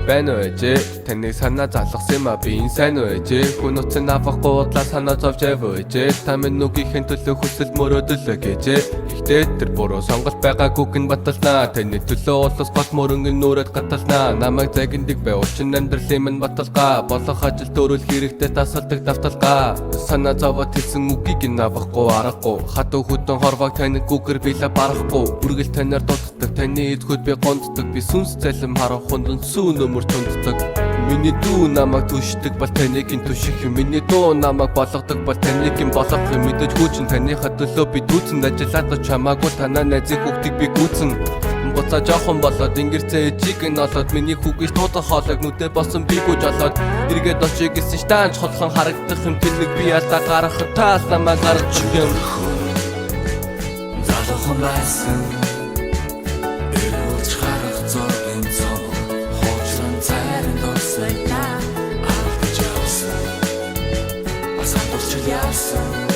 байна уу ээжээ таныг санаа залгасан ма би энэ сайн уу ээжээ хүн утсан авахгүй удлаа санаа зовж яваа ээжээ та минь нүгийнхэн төлөө хүсэл мөрөөдөл гэжээ ихтэй тэр буруу сонголт байгаагүй гин баталнаа таны төлөө улс гол мөрөнгө нүрээд гаталнаа намайг загиндаг бай учин амьдралын минь баталгаа болох ажил төрөл хэрэгтэй тасалдаг давталгаа санаа зовоод хэлсэн үгийг нь авахгүй аргагүй хатуу хөдөн хорвоог таны гүгэр билээ барахгүй үргэл танаар дутдаг таны эзгүүд би гонддаг би сүнс залим харах хундан сүүн өмөр тунддаг миний дүү намайг түшдэг бол таныг түших юм миний дуу намайг болгодог бол таныг болгох юм мэдээж хүчин таныхаа төлөө би дүүцэн ажиллаад ч хамаагүй танаа найзыг хүүхдийг би гүйцэн буцаа жоохон болоод ингэрцээ ээжийг нь олоод миний хүүгээс туудах хоолойг нүдэ босон би гүйж олоод эргээд очиг гэсэн штаанч холхон харагдах юм тэлэг би алдаа гарахад таас намайг гарч юм залуухан байсан эрүүлж харах зургийн цог хоочрон цайрын дурсайта алдаж явсан бас хандуулж явсан